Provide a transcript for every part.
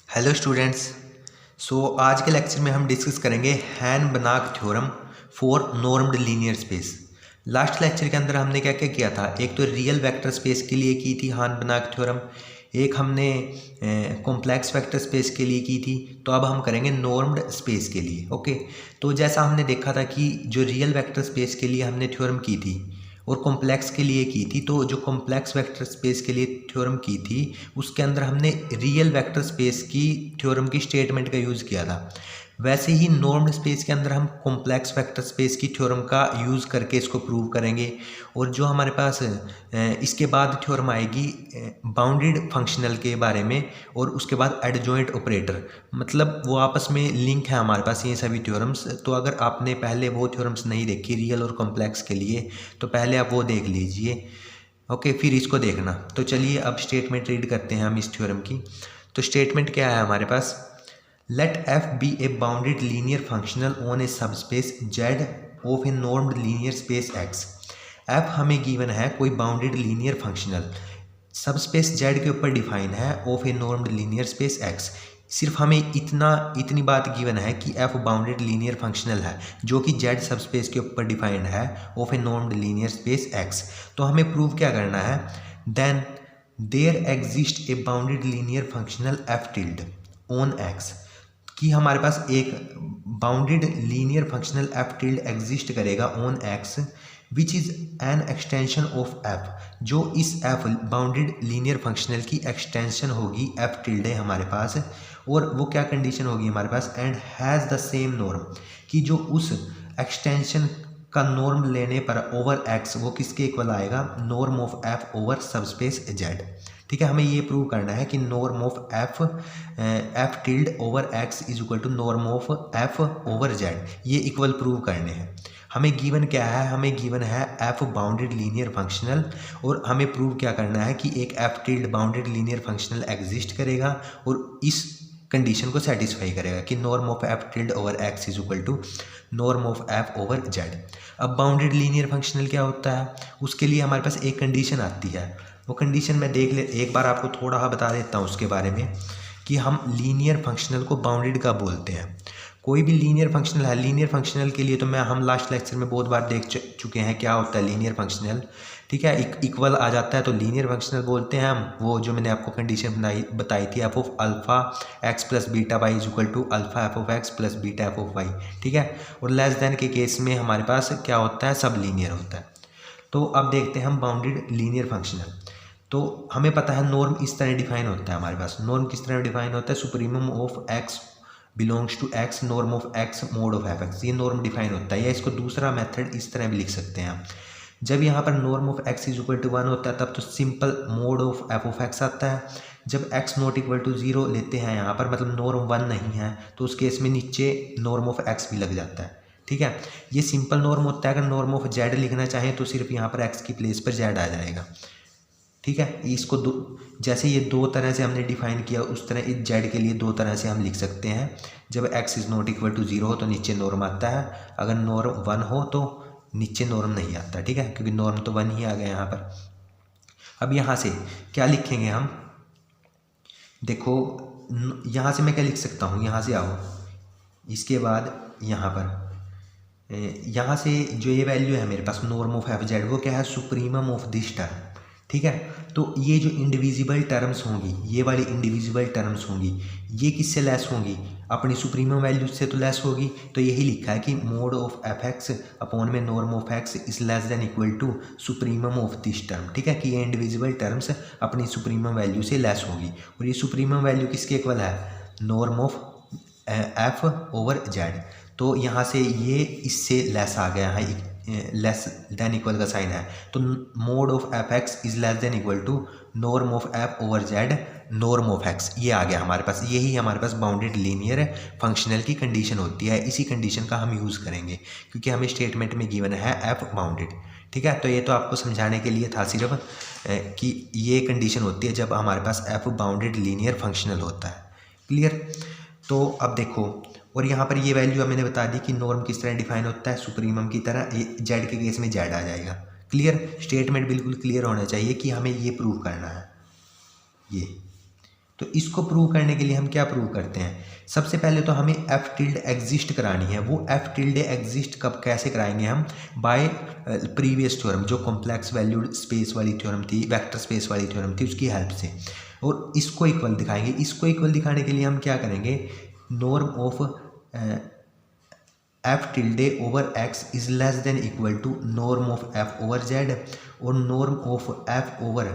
Hello students. आज के lecture में हम डिस्कस करेंगे Hahn Banach theorem for normed linear space. Last lecture के अंदर हमने क्या क्या किया था, एक तो रियल वेक्टर स्पेस के लिए की थी हैन-बनाक थ्योरम, एक हमने कॉम्प्लेक्स वेक्टर स्पेस के लिए की थी। तो अब हम करेंगे नॉर्म्ड स्पेस के लिए। ओके, तो जैसा हमने देखा था कि जो रियल वेक्टर स्पेस के लिए हमने थ्योरम की थी और कॉम्प्लेक्स के लिए की थी, तो जो कॉम्प्लेक्स वेक्टर स्पेस के लिए थ्योरम की थी उसके अंदर हमने रियल वेक्टर स्पेस की थ्योरम की स्टेटमेंट का यूज़ किया था। वैसे ही नॉर्म्ड स्पेस के अंदर हम कॉम्प्लेक्स वेक्टर स्पेस की थ्योरम का यूज़ करके इसको प्रूव करेंगे। और जो हमारे पास इसके बाद थ्योरम आएगी बाउंडेड फंक्शनल के बारे में, और उसके बाद एडजॉइंट ऑपरेटर, मतलब वो आपस में लिंक है हमारे पास ये सभी थ्योरम्स। तो अगर आपने पहले वो थ्योरम्स नहीं देखी रियल और कॉम्प्लेक्स के लिए, तो पहले आप वो देख लीजिए। ओके, फिर इसको देखना। तो चलिए अब स्टेटमेंट रीड करते हैं हम इस थ्योरम की। तो स्टेटमेंट क्या है हमारे पास, let f be a bounded linear functional on a subspace z of a normed linear space x. F हमें गिवन है कोई bounded linear functional subspace z के ऊपर डिफाइन है of a normed linear space x. सिर्फ हमें इतनी बात गिवन है कि एफ बाउंडेड लीनियर फंक्शनल है जो कि जेड सबस्पेस के ऊपर डिफाइंड है of a normed linear space x. तो हमें प्रूव क्या करना है, then there exist a bounded linear functional f tilde on x, कि हमारे पास एक bounded linear functional f tilde exist करेगा on x which is an extension of f, जो इस एफ बाउंडेड लीनियर फंक्शनल की एक्सटेंशन होगी एफ टिल्ड है हमारे पास। और वो क्या कंडीशन होगी हमारे पास, and has the same norm, कि जो उस एक्सटेंशन का नॉर्म लेने पर ओवर एक्स वो किसके इक्वल आएगा, norm of F over subspace Z. ठीक है, हमें ये प्रूव करना है कि norm of F tilde over x is equal to norm of F over Z, ये इक्वल प्रूव करने हैं। हमें गिवन क्या है, हमें गिवन है एफ बाउंडेड लीनियर फंक्शनल, और हमें प्रूव क्या करना है कि एक F tilde bounded linear functional exist करेगा और इस कंडीशन को सेटिस्फाई करेगा कि norm of F tilde over x is equal to norm of F over Z. अब बाउंडेड लीनियर फंक्शनल क्या होता है, उसके लिए हमारे पास एक कंडीशन आती है। वो कंडीशन मैं एक बार आपको थोड़ा बता देता हूँ उसके बारे में, कि हम लीनियर फंक्शनल को बाउंडेड का बोलते हैं। कोई भी लीनियर फंक्शनल है, लीनियर फंक्शनल के लिए तो हम लास्ट लेक्चर में बहुत बार देख चुके हैं क्या होता है लीनियर फंक्शनल। ठीक है, इक्वल आ जाता है तो लीनियर फंक्शनल बोलते हैं हम। वो जो मैंने आपको कंडीशन बताई थी, F of alpha X plus beta Y is equal to alpha F of x plus beta F of Y. ठीक है, और लेस देन के केस में हमारे पास क्या होता है, सब लीनियर होता है। तो अब देखते हैं हम बाउंडेड लीनियर फंक्शनल। तो हमें पता है नॉर्म इस तरह डिफाइन होता है हमारे पास। नॉर्म किस तरह डिफाइन होता है, supremum of x belongs to x norm of x mod of f x, ये नॉर्म डिफाइन होता है। या इसको दूसरा मेथड इस तरह भी लिख सकते हैं हम, जब यहाँ पर norm of x is equal to 1 होता है तब तो simple mod of f of x आता है। जब एक्स नॉट इक्वल टू 0 लेते हैं यहाँ पर, मतलब नॉर्म 1 नहीं है, तो उस केस में नीचे नॉर्म ऑफ एक्स भी लग जाता है। ठीक है, ये सिंपल नॉर्म होता है। अगर नॉर्म ऑफ जेड लिखना चाहें तो सिर्फ यहाँ पर एक्स की प्लेस पर जेड आ जाएगा। ठीक है, इसको जैसे ये दो तरह से हमने डिफाइन किया, उस तरह इस जेड के लिए दो तरह से हम लिख सकते हैं। जब x is not equal to 0 हो तो नीचे नॉर्म आता है, अगर नॉर्म 1 हो तो नीचे नॉर्म नहीं आता। ठीक है, क्योंकि नॉर्म तो 1 ही आ गया यहाँ पर। अब यहाँ से क्या लिखेंगे हम, देखो यहाँ से मैं क्या लिख सकता हूँ, यहाँ से आओ, इसके बाद यहाँ पर यहाँ से जो ये वैल्यू है मेरे पास नॉर्म ऑफ एफ जेड, वो क्या है, सुप्रीमम ऑफ दिस टर्म। ठीक है, तो ये जो इंडिविजिबल टर्म्स होंगी, ये वाली इंडिविजिबल टर्म्स होंगी, ये किससे लेस होंगी, अपनी सुप्रीमम वैल्यू से तो लेस होगी। तो यही लिखा है कि mod of f x upon में norm of x is less than equal to supremum of this term. ठीक है, कि ये इंडिविजिबल टर्म्स अपनी सुप्रीमम वैल्यू से लेस होगी। और ये सुप्रीमम वैल्यू किसके इक्वल है, norm of F over z. तो यहाँ से ये इससे लेस आ गया है, लेस देन इक्वल का साइन है, तो mod of f x is less than equal to norm of F over z norm of x, ये आ गया हमारे पास। यही हमारे पास बाउंडेड लीनियर फंक्शनल की कंडीशन होती है। इसी कंडीशन का हम यूज़ करेंगे क्योंकि हमें स्टेटमेंट में गिवन है एफ बाउंडेड। ठीक है, तो ये तो आपको समझाने के लिए था सिर्फ कि ये कंडीशन होती है जब हमारे पास एफ बाउंडेड लीनियर फंक्शनल होता है। क्लियर, तो अब देखो, और यहाँ पर ये वैल्यू मैंने बता दी कि नॉर्म किस तरह डिफाइन होता है, सुप्रीमम की तरह। जेड के केस में जेड आ जाएगा। क्लियर, स्टेटमेंट बिल्कुल क्लियर होना चाहिए कि हमें ये प्रूव करना है। ये तो इसको प्रूव करने के लिए हम क्या प्रूव करते हैं, सबसे पहले तो हमें एफ टिल्ड एग्जिस्ट करानी है। वो एफ टिल्ड एग्जिस्ट कब कैसे कराएंगे हम, बाय प्रीवियस थ्योरम, जो कॉम्प्लेक्स वैल्यूड स्पेस वाली थ्योरम थी, वेक्टर स्पेस वाली थ्योरम थी, उसकी हेल्प से। और इसको इक्वल दिखाएंगे। इसको इक्वल दिखाने के लिए हम क्या करेंगे, norm of f tilde over x is less than equal to norm of F over z, और norm of F over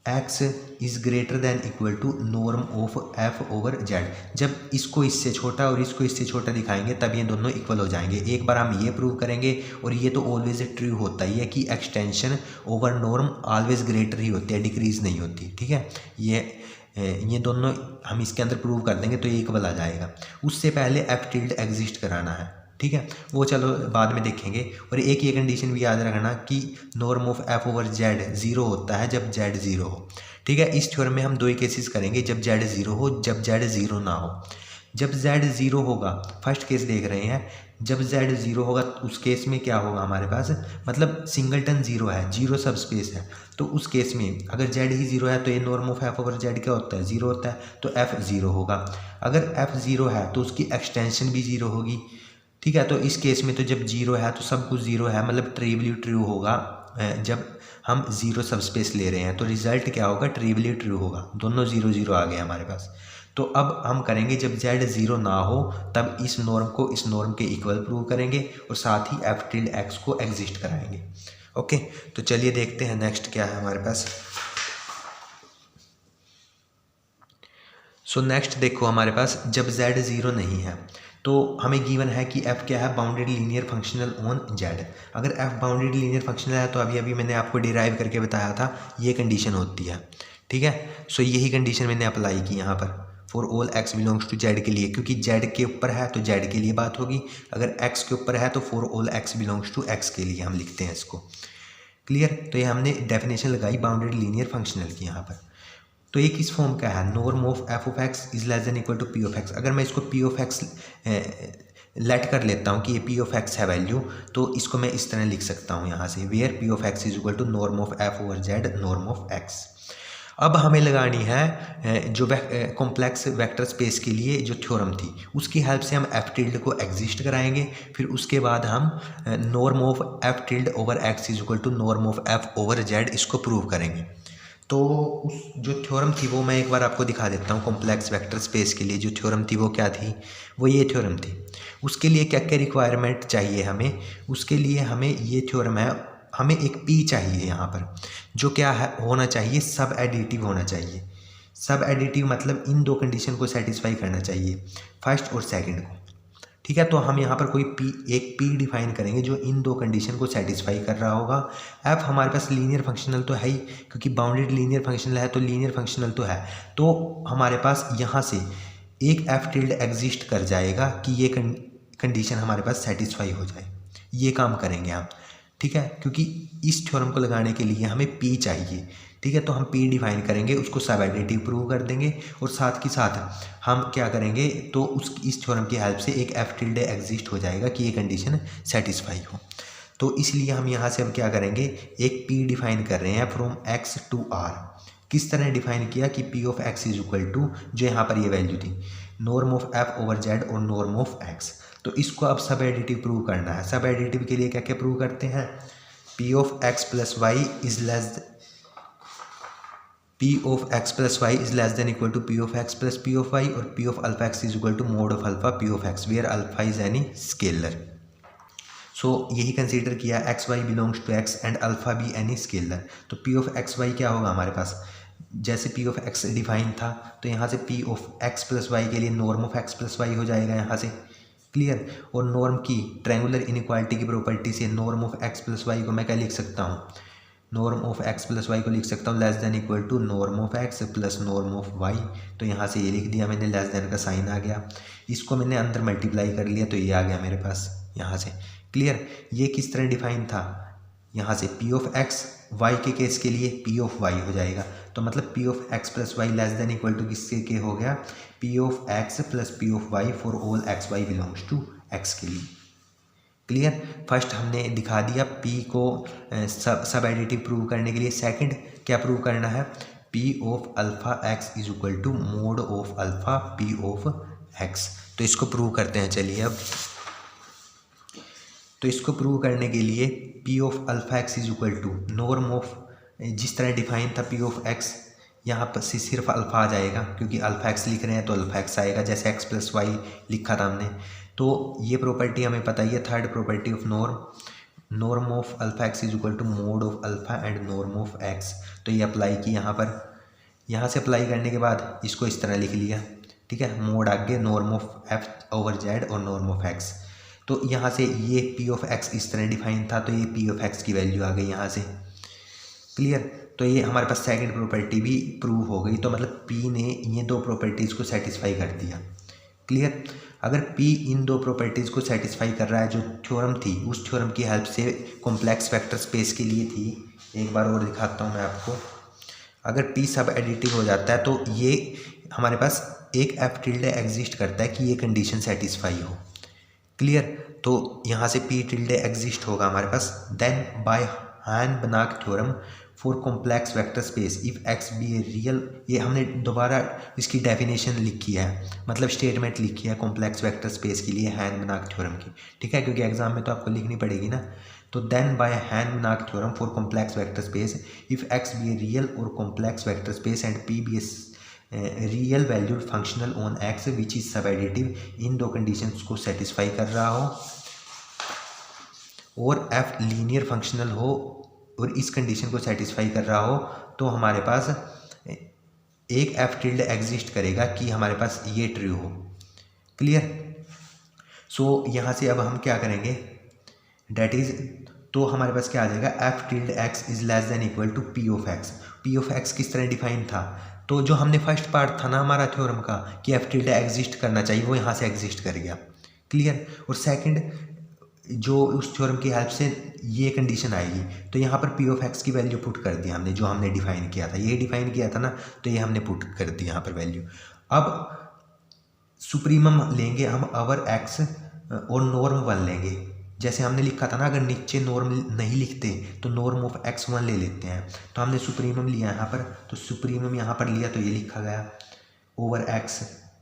x is greater than equal to norm of F over z. जब इसको इससे छोटा और इसको इससे छोटा दिखाएंगे तब ये दोनों इक्वल हो जाएंगे। एक बार हम ये प्रूव करेंगे, और ये तो ऑलवेज ट्रू होता ही है कि extension over norm always greater ही होती है, डिक्रीज नहीं होती। ठीक है, ये दोनों हम इसके अंदर प्रूव कर देंगे तो ये इक्वल आ जाएगा। उससे पहले एफ टिल्ड एग्जिस्ट कराना है। ठीक है, वो चलो बाद में देखेंगे। और एक ये कंडीशन भी याद रखना कि norm of F over Z zero होता है जब जेड जीरो हो। ठीक है, इस थ्योरम में हम दो ही केसेस करेंगे, जब जेड जीरो हो, जब जेड जीरो ना हो। जब जेड जीरो होगा, फर्स्ट केस देख रहे हैं, जब जेड जीरो होगा उस केस में क्या होगा हमारे पास, मतलब सिंगलटन जीरो है, जीरो सब स्पेस है। तो उस केस में अगर जेड ही जीरो है तो ये norm of F over Z क्या होता है, जीरो होता है, तो एफ जीरो होगा। अगर एफ जीरो है तो उसकी एक्सटेंशन भी जीरो होगी। ठीक है, तो इस केस में तो जब जीरो है तो सब कुछ जीरो है, मतलब ट्रिवली ट्रू होगा। जब हम जीरो सब स्पेस ले रहे हैं तो रिजल्ट क्या होगा, ट्रिवली ट्रू होगा। दोनों जीरो जीरो आ गए हमारे पास। तो अब हम करेंगे जब जेड जीरो ना हो तब इस नॉर्म को इस नॉर्म के इक्वल प्रूव करेंगे, और साथ ही एफ टिल्ड एक्स को एग्जिस्ट कराएंगे। ओके, तो चलिए देखते हैं नेक्स्ट क्या है हमारे पास। सो नेक्स्ट देखो हमारे पास, जब जेड जीरो नहीं है तो हमें गिवन है कि f क्या है, bounded linear functional on z। अगर f बाउंडेड लीनियर फंक्शनल है तो अभी मैंने आपको डिराइव करके बताया था, ये कंडीशन होती है। ठीक है, सो यही कंडीशन मैंने अप्लाई की यहाँ पर for all x belongs to z के लिए, क्योंकि z के ऊपर है तो z के लिए बात होगी, अगर x के ऊपर है तो for all x belongs to x के लिए हम लिखते हैं इसको। क्लियर, तो ये हमने डेफिनेशन लगाई बाउंडेड लीनियर फंक्शनल की यहाँ पर। तो ये किस फॉर्म का है, norm of f of x is less than equal to p of x. अगर मैं इसको पी ऑफ एक्स लेट कर लेता हूँ कि ये पी ऑफ एक्स है वैल्यू, तो इसको मैं इस तरह लिख सकता हूँ यहाँ से, where p of x is equal to norm of F over z norm of x. अब हमें लगानी है जो कॉम्प्लेक्स वेक्टर स्पेस के लिए जो थ्योरम थी, उसकी हेल्प से हम एफ टिल्ड को एग्जिस्ट कराएंगे। फिर उसके बाद हम norm of F tilde over x is equal to norm of F over z इसको प्रूव करेंगे। तो उस जो थ्योरम थी वो मैं एक बार आपको दिखा देता हूँ। कॉम्प्लेक्स वेक्टर स्पेस के लिए जो थ्योरम थी वो क्या थी, वो ये थ्योरम थी। उसके लिए क्या क्या रिक्वायरमेंट चाहिए हमें, उसके लिए हमें ये थ्योरम है, हमें एक पी चाहिए यहाँ पर, जो क्या है होना चाहिए, सब एडिटिव होना चाहिए। सब एडिटिव मतलब इन दो कंडीशन को सेटिस्फाई करना चाहिए, फर्स्ट और सेकंड को। ठीक है, तो हम यहाँ पर कोई एक पी डिफाइन करेंगे जो इन दो कंडीशन को सेटिस्फाई कर रहा होगा। एफ हमारे पास लीनियर फंक्शनल तो है ही, क्योंकि बाउंडेड लीनियर फंक्शनल है तो लीनियर फंक्शनल तो है। तो हमारे पास यहाँ से एक एफ टिल्ड एग्जिस्ट कर जाएगा कि ये कंडीशन हमारे पास सेटिस्फाई हो जाए। ये काम करेंगे हम। ठीक है, क्योंकि इस थ्योरम को लगाने के लिए हमें पी चाहिए। ठीक है, तो हम पी डिफाइन करेंगे, उसको सब एडिटिव प्रूव कर देंगे, और साथ ही साथ हम क्या करेंगे, तो इस थ्योरम की हेल्प से एक एफ टिल्ड एग्जिस्ट हो जाएगा कि ये कंडीशन सेटिस्फाई हो। तो इसलिए हम यहाँ से अब क्या करेंगे, एक पी डिफाइन कर रहे हैं फ्रॉम एक्स टू आर। किस तरह डिफाइन किया कि p of x is equal to, जो यहाँ पर ये वैल्यू थी, norm of F over z और नॉर्म ऑफ एक्स। तो इसको अब सब एडिटिव प्रूव करना है। सब एडिटिव के लिए क्या क्या प्रूव करते हैं, p of x plus y is less, p of x plus y is less than equal to p of x plus p of y, और p of alpha x is equal to mod of alpha p of x where alpha is any scalar. So यही consider किया, x y belongs to x and alpha भी any scalar. तो p of x y क्या होगा हमारे पास, जैसे P of x define था तो यहाँ से p of x plus y के लिए norm of x plus y हो जाएगा यहाँ से। क्लियर, और नॉर्म की ट्रायंगुलर इनइक्वालिटी की प्रॉपर्टी से norm of x plus y को मैं क्या लिख सकता हूँ, norm of x plus y को लिख सकता हूँ less than equal to norm of x plus norm of y. तो यहाँ से ये लिख दिया मैंने, लेस देन का साइन आ गया, इसको मैंने अंदर मल्टीप्लाई कर लिया तो ये आ गया मेरे पास यहाँ से। क्लियर, ये किस तरह डिफाइन था, यहाँ से पी ऑफ एक्स वाई के केस के लिए पी ऑफ वाई हो जाएगा। तो मतलब p of x plus y less than equal to किसके के हो गया, p of x plus p of y for all x y belongs to x के लिए। क्लियर, फर्स्ट हमने दिखा दिया पी को सब एडिटिव प्रूव करने के लिए। सेकंड क्या प्रूव करना है, p of alpha x is equal to mod of alpha p of x. तो इसको प्रूव करते हैं। चलिए अब तो इसको प्रूव करने के लिए p of alpha x is equal to norm of, जिस तरह डिफाइन था पी ऑफ एक्स, यहाँ पर से सिर्फ अल्फ़ा आ जाएगा क्योंकि अल्फ़ा एक्स लिख रहे हैं तो अल्फ़ा एक्स आएगा, जैसे एक्स प्लस वाई लिखा था हमने। तो ये प्रॉपर्टी हमें पता ही है, third property of norm of alpha x is equal to mod of alpha and norm of x. तो ये अप्लाई की यहाँ पर, यहाँ से अप्लाई करने के बाद इसको इस तरह लिख लिया, ठीक है। मोड आगे norm of F over z और नॉर्म ऑफ एक्स। तो यहाँ से ये पी ऑफ एक्स इस तरह डिफाइन था, तो ये पी ऑफ एक्स की वैल्यू आ गई यहाँ से। क्लियर। तो ये हमारे पास सेकंड प्रॉपर्टी भी प्रूव हो गई। तो मतलब पी ने ये दो प्रॉपर्टीज़ को सेटिस्फाई कर दिया। क्लियर। अगर पी इन दो प्रॉपर्टीज़ को सेटिस्फाई कर रहा है, जो थ्योरम थी उस थ्योरम की हेल्प से कॉम्प्लेक्स वेक्टर स्पेस के लिए थी, एक बार और दिखाता हूँ मैं आपको। अगर पी सब एडिटिव हो जाता है तो ये हमारे पास एक एफ टिल्डे एग्जिस्ट करता है कि ये कंडीशन सेटिस्फाई हो। क्लियर। तो यहाँ से पी टिल्डे एग्जिस्ट होगा हमारे पास। Then by Hahn Banach theorem for complex vector space if x be a real, ये हमने दोबारा इसकी डेफिनेशन लिखी है, मतलब स्टेटमेंट लिखी है कॉम्प्लेक्स वेक्टर स्पेस के लिए हान-बनाक थ्योरम की, ठीक है, क्योंकि एग्जाम में तो आपको लिखनी पड़ेगी ना। तो then by Hahn Banach theorem for complex vector space if x be a real और complex vector space and p be real valued functional on x which is subadditive, इन दो कंडीशंस को सेटिस्फाई कर रहा हो और एफ लीनियर फंक्शनल हो और इस कंडीशन को सेटिस्फाई कर रहा हो, तो हमारे पास एक एफ टिल्ड एग्जिस्ट करेगा कि हमारे पास ये ट्रू हो। क्लियर। सो यहाँ से अब हम क्या करेंगे, डेट इज, तो हमारे पास क्या आ जाएगा, f tilde x is less than equal to p of x. P of x किस तरह डिफाइन था, तो जो हमने फर्स्ट पार्ट था ना हमारा थ्योरम का कि एफ टिल्ड एग्जिस्ट करना चाहिए, वो यहाँ से एग्जिस्ट कर गया। क्लियर। और सेकंड जो उस थ्योरम की हेल्प से ये कंडीशन आएगी, तो यहाँ पर पी ऑफ एक्स की वैल्यू पुट कर दी हमने, जो हमने डिफाइन किया था, ये डिफाइन किया था ना, तो ये हमने पुट कर दी यहाँ पर वैल्यू। अब सुप्रीमम लेंगे हम अवर एक्स और नॉर्म वन लेंगे, जैसे हमने लिखा था ना, अगर नीचे नॉर्म नहीं लिखते तो नॉर्म ऑफ एक्स वन ले लेते हैं। तो हमने सुप्रीमम लिया यहाँ पर, तो सुप्रीमम यहाँ पर लिया तो ये लिखा गया over x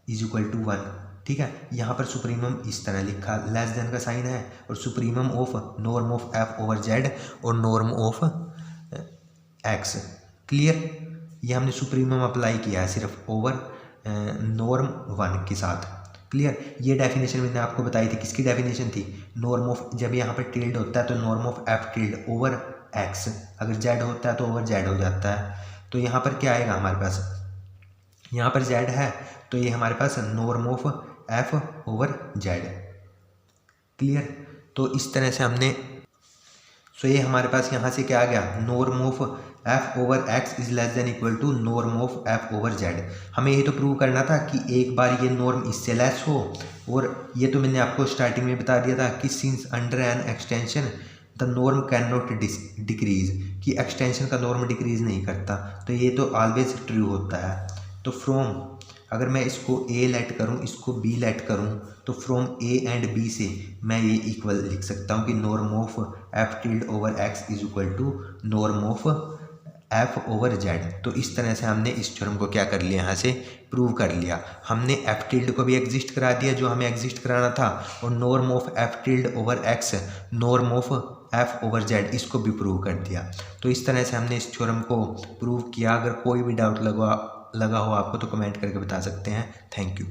is equal to one, ठीक है। यहाँ पर सुप्रीमम इस तरह लिखा, लेस देन का साइन है, और supremum of norm of F over z और नॉर्म ऑफ एक्स। क्लियर। ये हमने सुप्रीमम अप्लाई किया है सिर्फ ओवर नॉर्म वन के साथ। क्लियर। ये डेफिनेशन मैंने आपको बताई थी, किसकी डेफिनेशन थी, नॉर्म ऑफ, जब यहाँ पर टिल्ड होता है तो norm of F tilde over x, अगर जेड होता है तो ओवर जेड हो जाता है। तो यहाँ पर क्या आएगा हमारे पास, यहाँ पर जेड है तो ये हमारे पास norm of F over z. Clear. तो इस तरह से हमने, सो ये हमारे पास यहाँ से क्या आ गया, norm of F over x is less than equal to norm of F over z. हमें ये तो प्रूव करना था कि एक बार ये नॉर्म इससे लेस हो, और ये तो मैंने आपको स्टार्टिंग में बता दिया था कि since under an extension the norm can not decrease, कि एक्सटेंशन का नॉर्म डिक्रीज नहीं करता, तो ये तो ऑलवेज ट्रू होता है। तो फ्रॉम, अगर मैं इसको ए लेट करूँ, इसको बी लेट करूँ, तो फ्रॉम ए एंड बी से मैं ये इक्वल लिख सकता हूँ कि norm of F tilde over x is equal to norm of F over z. तो इस तरह से हमने इस थ्योरम को क्या कर लिया, यहाँ से प्रूव कर लिया। हमने एफ टिल्ड को भी एग्जिस्ट करा दिया जो हमें एग्जिस्ट कराना था, और norm of F tilde over x norm of F over z इसको भी प्रूव कर दिया। तो इस तरह से हमने इस थ्योरम को प्रूव किया। अगर कोई भी डाउट लगा हो आपको तो कमेंट करके बता सकते हैं। Thank you.